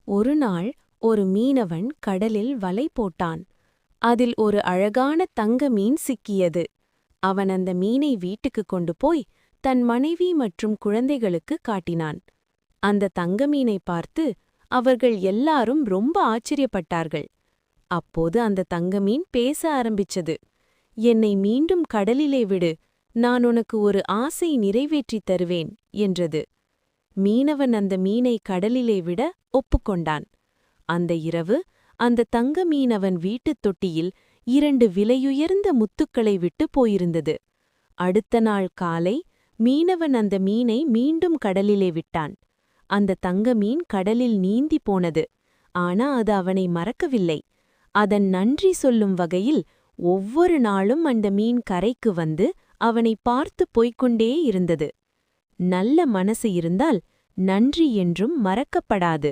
ஒருநாள் ஒரு மீனவன் கடலில் வலை போட்டான். அதில் ஒரு அழகான தங்க மீன் சிக்கியது. அவன் அந்த மீனை வீட்டுக்கு கொண்டு போய் தன் மனைவி மற்றும் குழந்தைகளுக்கு காட்டினான். அந்த தங்க மீனை பார்த்து அவர்கள் எல்லாரும் ரொம்ப ஆச்சரியப்பட்டார்கள். அப்போது அந்த தங்கமீன் பேச ஆரம்பிச்சது. என்னை மீண்டும் கடலிலே விடு, நான் உனக்கு ஒரு ஆசை நிறைவேற்றித் தருவேன் என்றது. மீனவன் அந்த மீனை கடலிலே விட ஒப்புக்கொண்டான். அந்த இரவு அந்த தங்க மீன் அவன் வீட்டுத் தொட்டியில் 2 விலையுயர்ந்த முத்துக்களை விட்டு போயிருந்தது. அடுத்த நாள் காலை மீனவன் அந்த மீனை மீண்டும் கடலிலே விட்டான். அந்த தங்க மீன் கடலில் நீந்தி போனது. ஆனா அது அவனை மறக்கவில்லை. அதன் நன்றி சொல்லும் வகையில் ஒவ்வொரு நாளும் அந்த மீன் கரைக்கு வந்து அவனை பார்த்து போய்க்கொண்டே இருந்தது. நல்ல மனசு இருந்தால் நன்றி என்றும் மறக்கப்படாது.